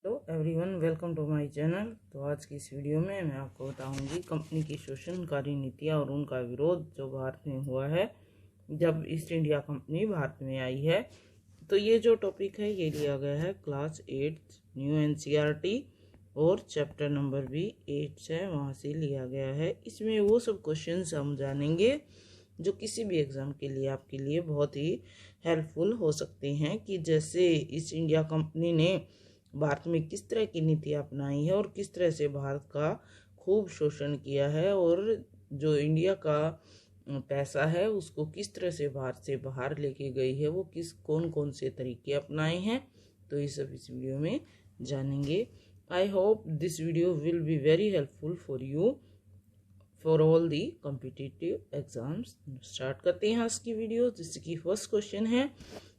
Hello everyone, welcome to my channel. तो आज की इस वीडियो में मैं आपको बताऊंगी कंपनी की शोषणकारी नीतियां और उनका विरोध जो भारत में हुआ है जब ईस्ट इंडिया कंपनी भारत में आई है। तो ये जो टॉपिक है ये लिया गया है क्लास 8 न्यू एनसीईआरटी और चैप्टर नंबर भी 8 है, वहाँ से लिया गया है। इसमें वो सब क्वेश्चन हम जानेंगे जो किसी भी एग्ज़ाम के लिए आपके लिए बहुत ही हेल्पफुल हो सकते हैं कि जैसे ईस्ट इंडिया कंपनी ने भारत में किस तरह की नीति अपनाई है और किस तरह से भारत का खूब शोषण किया है और जो इंडिया का पैसा है उसको किस तरह से भारत से बाहर लेके गई है, वो कौन कौन से तरीके अपनाए हैं। तो ये सब इस वीडियो में जानेंगे। I hope this video will be very helpful for you for all the competitive exams. Start करते हैं आज की वीडियो, जिसकी फर्स्ट क्वेश्चन है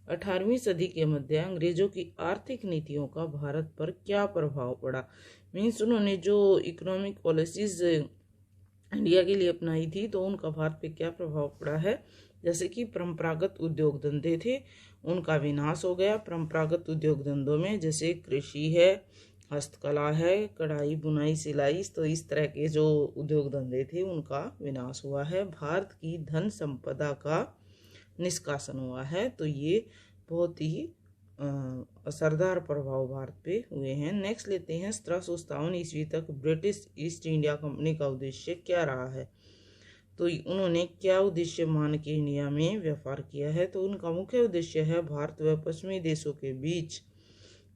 18वीं सदी के मध्य अंग्रेजों की आर्थिक नीतियों का भारत पर क्या प्रभाव पड़ा। मीन्स उन्होंने जो इकोनॉमिक पॉलिसीज इंडिया के लिए अपनाई थी तो उनका भारत पे क्या प्रभाव पड़ा है। जैसे कि परंपरागत उद्योग धंधे थे उनका विनाश हो गया। परंपरागत उद्योग धंधों में जैसे कृषि है, हस्तकला है, कढ़ाई बुनाई सिलाई, तो इस तरह के जो उद्योग धंधे थे उनका विनाश हुआ है। भारत की धन संपदा का निष्कासन हुआ है। तो ये बहुत ही असरदार प्रभाव भारत पे हुए हैं। नेक्स्ट लेते हैं 1757 ईस्वी तक ब्रिटिश ईस्ट इंडिया कंपनी का उद्देश्य क्या रहा है। तो उन्होंने क्या उद्देश्य मान के इंडिया में व्यापार किया है। तो उनका मुख्य उद्देश्य है भारत व पश्चिमी देशों के बीच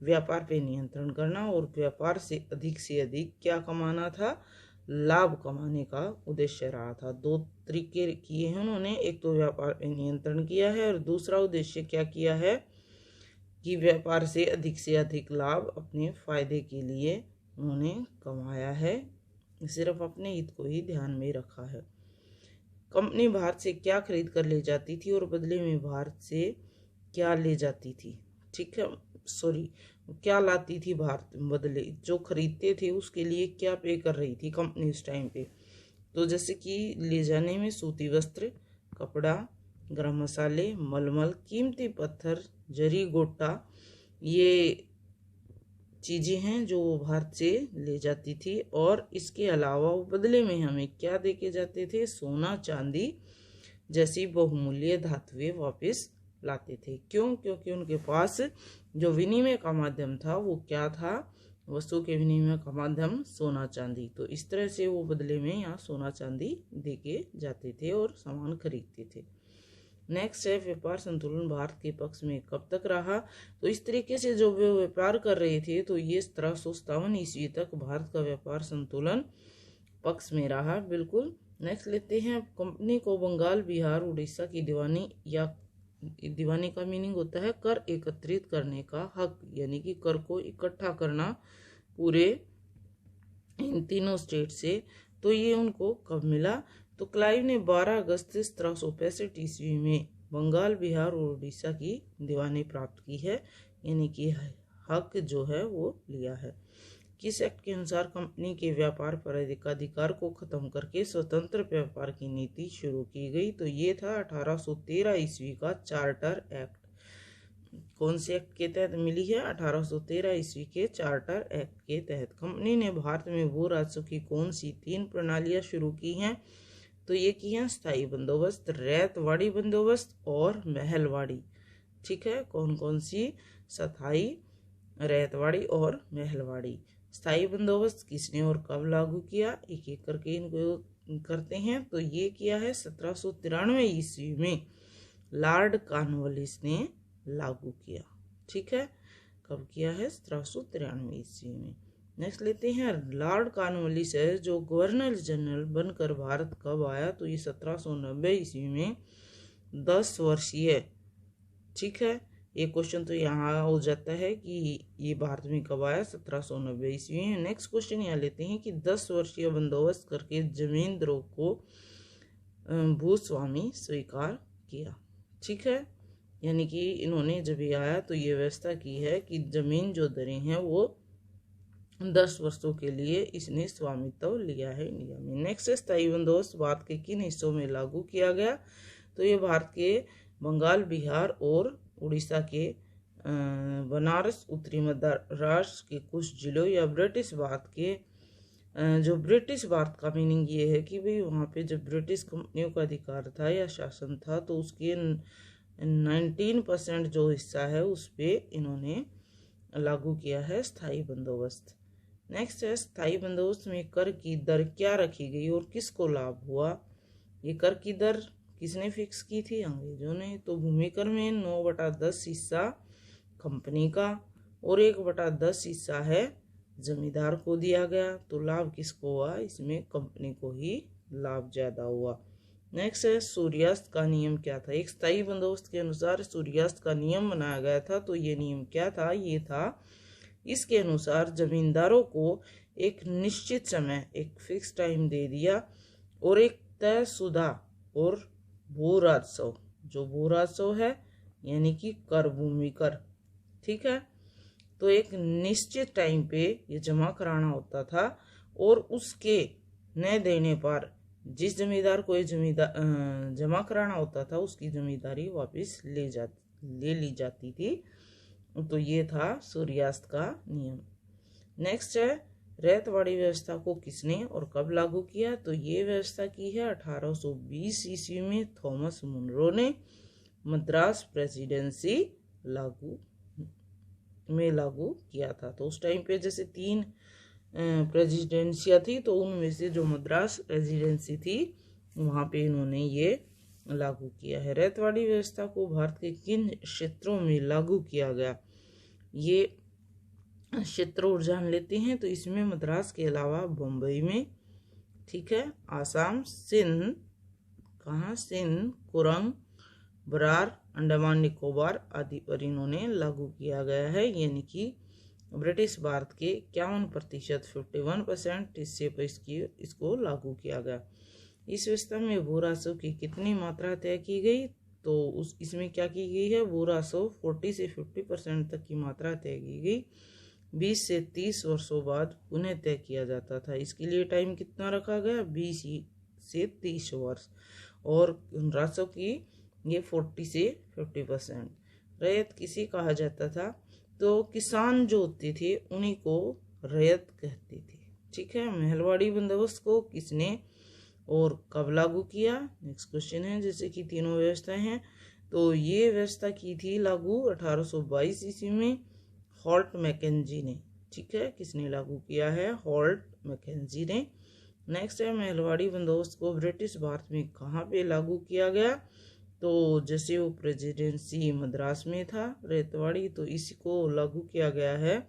व्यापार पे नियंत्रण करना और व्यापार से अधिक क्या कमाना था, लाभ कमाने का उद्देश्य रहा था। दो तरीके किए हैं उन्होंने, एक तो व्यापार पे नियंत्रण किया है और दूसरा उद्देश्य क्या किया है कि व्यापार से अधिक लाभ अपने फायदे के लिए उन्होंने कमाया है, सिर्फ अपने हित को ही ध्यान में रखा है। कंपनी भारत से क्या खरीद कर ले जाती थी और बदले में भारत से क्या ले जाती थी, ठीक है, क्या लाती थी भारत बदले, जो खरीदते थे उसके लिए क्या पे कर रही थी कंपनी उस टाइम पे। तो जैसे कि ले जाने में सूती वस्त्र, कपड़ा, गरम मसाले, मलमल, कीमती पत्थर, जरी गोटा, ये चीज़ें हैं जो भारत से ले जाती थी। और इसके अलावा वो बदले में हमें क्या दे के जाते थे, सोना चांदी जैसी बहुमूल्य धातुएं वापस लाते थे। क्यों? क्योंकि उनके पास जो विनिमय का माध्यम था वो क्या था, वस्तु के विनिमय का माध्यम सोना चांदी। तो इस तरह से वो बदले में यहाँ सोना चांदी दे के जाते थे और सामान खरीदते थे। नेक्स्ट है व्यापार संतुलन भारत के पक्ष में कब तक रहा। तो इस तरीके से जो वे व्यापार कर रहे थे तो ये 1757 ईस्वी तक भारत का व्यापार संतुलन पक्ष में रहा, बिल्कुल। नेक्स्ट लेते हैं कंपनी को बंगाल, बिहार, उड़ीसा की दीवानी, या दीवानी का मीनिंग होता है कर एकत्रित करने का हक, यानी कि कर को इकट्ठा करना पूरे इन तीनों स्टेट से। तो ये उनको कब मिला। तो क्लाइव ने 12 अगस्त 1765 ईस्वी में बंगाल, बिहार और उड़ीसा की दीवानी प्राप्त की है, यानी कि हक जो है वो लिया है। किस एक्ट के अनुसार कंपनी के व्यापार पर अधिकार को खत्म करके स्वतंत्र व्यापार की नीति शुरू की गई। तो ये था 1813 ईस्वी का चार्टर एक्ट। कौन से एक्ट के तहत मिली है? 1813 ईस्वी के चार्टर एक्ट के तहत। कंपनी ने भारत में भू राजस्व की कौन सी 3 प्रणालियां शुरू की हैं। तो ये की हैं स्थायी बंदोबस्त, रैयतवाड़ी बंदोबस्त और महलवाड़ी, ठीक है। कौन कौन सी? स्थायी, रैयतवाड़ी और महलवाड़ी। स्थायी बंदोबस्त किसने और कब लागू किया, एक एक करके इनको करते हैं। तो ये किया है 1793 ईस्वी में लॉर्ड कॉर्नवालिस ने लागू किया, ठीक है। कब किया है? 1793 ईस्वी में। नेक्स्ट लेते हैं लॉर्ड कॉर्नवालिस है जो गवर्नर जनरल बनकर भारत कब आया। तो ये 1790 ईस्वी में 10 वर्षीय, ठीक है। एक क्वेश्चन तो यहाँ हो जाता है कि ये भारत में कब आया, 1790 ईस्वी में। नेक्स्ट क्वेश्चन यहाँ लेते हैं कि 10 वर्षीय बंदोबस्त करके जमींदारों को भूस्वामी स्वीकार किया, ठीक है। यानी कि इन्होंने जब ये आया तो ये व्यवस्था की है कि जमीन जो दरें हैं वो 10 वर्षों के लिए इसने स्वामित्व लिया है इंडिया में। नेक्स्ट स्थायी बंदोबस्त भारत के किन हिस्सों में लागू किया गया। तो ये भारत के बंगाल, बिहार और उड़ीसा के बनारस, उत्तरी महाराष्ट्र के कुछ जिलों या ब्रिटिश भारत के जो ब्रिटिश भारत का मीनिंग ये है कि भाई वहाँ पे जब ब्रिटिश कंपनियों का अधिकार था या शासन था तो उसके 19% जो हिस्सा है उस पर इन्होंने लागू किया है स्थायी बंदोबस्त। नेक्स्ट है स्थायी बंदोबस्त में कर की दर क्या रखी गई और किसको लाभ हुआ। ये कर की दर किसने फिक्स की थी? अंग्रेजों ने। तो भूमि कर में 9/10 हिस्सा कंपनी का और 1/10 हिस्सा है जमींदार को दिया गया। तो लाभ किसको हुआ? इसमें कंपनी को ही लाभ ज्यादा हुआ। नेक्स्ट है सूर्यास्त का नियम क्या था। एक स्थायी बंदोबस्त के अनुसार सूर्यास्त का नियम बनाया गया था। तो ये नियम क्या था? ये था इसके अनुसार जमींदारों को एक निश्चित समय, एक फिक्स टाइम दे दिया और एक तयशुदा और भू राजस्व, जो भू राजस्व है यानी कि कर, भूमि कर, ठीक है, तो एक निश्चित टाइम पे ये जमा कराना होता था और उसके न देने पर जिस जमींदार को ये जमा कराना होता था उसकी जमींदारी वापस ले ली जाती थी। तो ये था सूर्यास्त का नियम। नेक्स्ट है रैयतवाड़ी व्यवस्था को किसने और कब लागू किया। तो ये व्यवस्था की है 1820 ईस्वी में थॉमस मुनरो ने मद्रास प्रेसिडेंसी लागू किया था। तो उस टाइम पे जैसे 3 प्रेसिडेंसियां थी तो उनमें से जो मद्रास प्रेसिडेंसी थी वहां पे इन्होंने ये लागू किया है। रैयतवाड़ी व्यवस्था को भारत के किन क्षेत्रों में लागू किया गया, ये क्षेत्रों जान लेते हैं। तो इसमें मद्रास के अलावा बम्बई में, ठीक है, आसाम, सिंध, सिंध, कुरंग, बरार, अंडमान निकोबार आदि पर इन्होंने लागू किया गया है। यानी कि ब्रिटिश भारत के 51%, 51% हिस्से पर इसको लागू किया गया। इस व्यवस्था में भू राजस्व की कितनी मात्रा तय की गई। तो इसमें क्या की गई है? भू राजस्व 40 से 50% तक की मात्रा तय की गई। 20 से 30 वर्षों बाद पुनः तय किया जाता था। इसके लिए टाइम कितना रखा गया? 20 से 30 वर्ष। और राजस्व की ये 40 से 50%। रैयत किसे कहा जाता था? तो किसान जो होते थे उन्हीं को रैयत कहते थे, ठीक है। महलवाड़ी बंदोबस्त को किसने और कब लागू किया? नेक्स्ट क्वेश्चन है। जैसे कि तीनों व्यवस्थाएं हैं तो ये व्यवस्था की थी लागू 1822 ईस्वी में हॉल्ट मैकेंजी ने, ठीक है। किसने लागू किया है? हॉल्ट मैकेंजी ने। नेक्स्ट है महलवाड़ी बंदोबस्त को ब्रिटिश भारत में कहाँ पे लागू किया गया। तो जैसे वो प्रेसिडेंसी मद्रास में था रैयतवाड़ी, तो इसको लागू किया गया है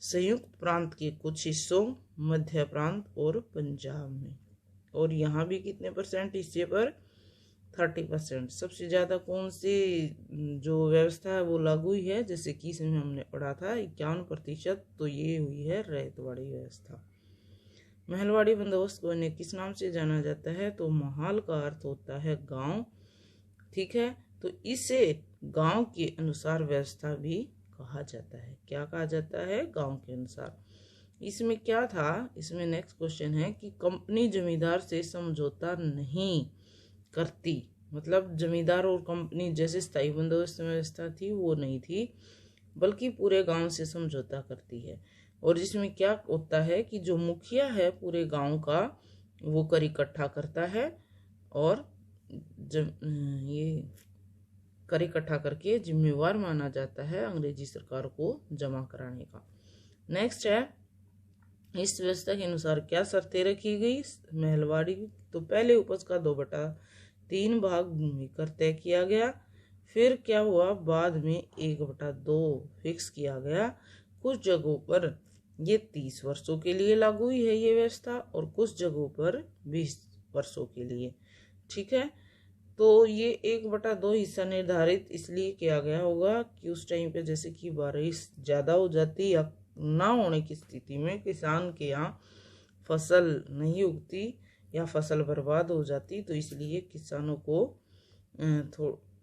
संयुक्त प्रांत के कुछ हिस्सों, मध्य प्रांत और पंजाब में। और यहाँ भी कितने % हिस्से पर? 30%। सबसे ज्यादा कौन सी जो व्यवस्था है वो लागू हुई है? जैसे कि इसमें हमने पढ़ा था 51%, तो ये हुई है रैयतवाड़ी व्यवस्था। महलवाड़ी बंदोबस्त को इन्हें किस नाम से जाना जाता है? तो महाल का अर्थ होता है गांव, ठीक है। तो इसे गांव के अनुसार व्यवस्था भी कहा जाता है। क्या कहा जाता है? गांव के अनुसार। इसमें क्या था? इसमें नेक्स्ट क्वेश्चन है कि कंपनी जमींदार से समझौता नहीं करती। मतलब जमींदार और कंपनी जैसे स्थायी बंदोबस्त व्यवस्था थी वो नहीं थी, बल्कि पूरे गांव से समझौता करती है। और जिसमें क्या होता है कि जो मुखिया है पूरे गांव का वो कर इकट्ठा करता है और जब ये कर इकट्ठा करके जिम्मेवार माना जाता है अंग्रेजी सरकार को जमा कराने का। नेक्स्ट है इस व्यवस्था के अनुसार क्या शर्तें रखी गई महलवाड़ी। तो पहले उपज का 2/3 भाग भूमि कर तय किया गया। फिर क्या हुआ? बाद में 1/2 फिक्स किया गया। कुछ जगहों पर ये 30 वर्षों के लिए लागू हुई है ये व्यवस्था और कुछ जगहों पर 20 वर्षों के लिए, ठीक है। तो ये 1/2 हिस्सा निर्धारित इसलिए किया गया होगा कि उस टाइम पे जैसे कि बारिश ज्यादा हो जाती या ना होने की स्थिति में किसान के यहाँ फसल नहीं उगती या फसल बर्बाद हो जाती, तो इसलिए किसानों को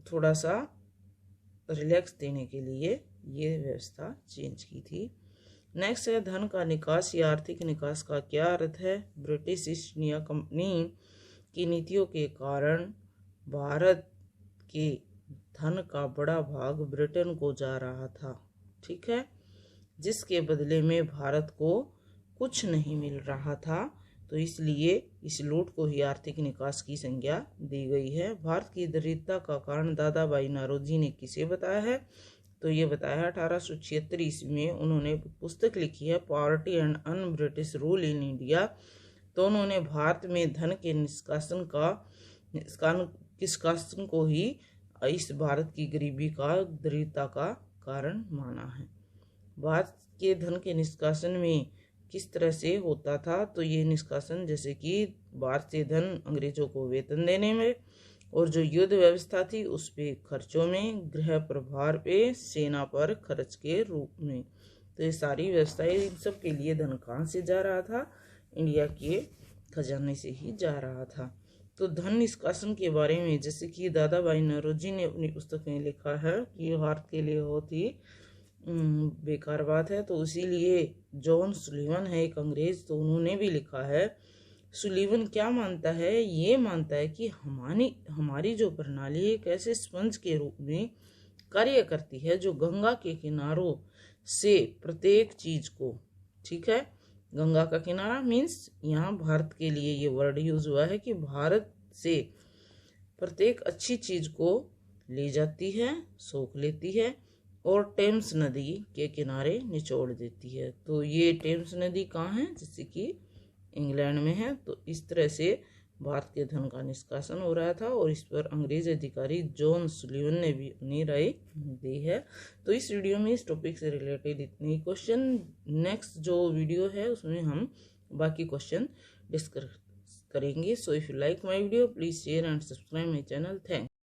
थोड़ा सा रिलैक्स देने के लिए ये व्यवस्था चेंज की थी। नेक्स्ट है धन का निकास या आर्थिक निकास का क्या अर्थ है। ब्रिटिश ईस्ट इंडिया कंपनी की नीतियों के कारण भारत के धन का बड़ा भाग ब्रिटेन को जा रहा था, ठीक है, जिसके बदले में भारत को कुछ नहीं मिल रहा था। तो इसलिए इस लूट को ही आर्थिक निकास की संज्ञा दी गई है। भारत की दरिद्रता का कारण दादा भाई नौरोजी ने किसे बताया है? तो ये बताया 1876 ईस्वी में उन्होंने पुस्तक लिखी है poverty and un British rule in India. तो उन्होंने भारत में धन के निष्कासन को ही इस भारत की गरीबी का दरिद्रता का कारण माना है। भारत के धन के निष्कासन में किस तरह से होता था? तो ये निष्कासन जैसे कि भारत से धन अंग्रेजों को वेतन देने में, और जो युद्ध व्यवस्था थी उस पे खर्चों में, गृह प्रभार पे, सेना पर खर्च के रूप में। तो ये सारी व्यवस्थाएं, इन सब के लिए धन कहाँ से जा रहा था? इंडिया के खजाने से ही जा रहा था। तो धन निष्कासन के बारे में जैसे कि दादा भाई नौरोजी ने अपनी पुस्तक में लिखा है कि भारत के लिए बहुत ही बेकार बात है। तो इसीलिए जॉन सुलीवन है एक अंग्रेज, तो उन्होंने भी लिखा है। सुलीवन क्या मानता है? ये मानता है कि हमारी जो प्रणाली एक ऐसे स्पंज के रूप में कार्य करती है जो गंगा के किनारों से प्रत्येक चीज को, ठीक है, गंगा का किनारा मीन्स यहाँ भारत के लिए ये वर्ड यूज हुआ है कि भारत से प्रत्येक अच्छी चीज को ले जाती है, सोख लेती है और टेम्स नदी के किनारे निचोड़ देती है। तो ये टेम्स नदी कहाँ है? जैसे कि इंग्लैंड में है। तो इस तरह से भारत के धन का निष्कासन हो रहा था और इस पर अंग्रेज अधिकारी जॉन सुलीवन ने भी अपनी राय दी है। तो इस वीडियो में इस टॉपिक से रिलेटेड इतने ही क्वेश्चन। नेक्स्ट जो वीडियो है उसमें हम बाकी क्वेश्चन डिस्कस करेंगे। So if you like my video please share and subscribe my channel. Thanks.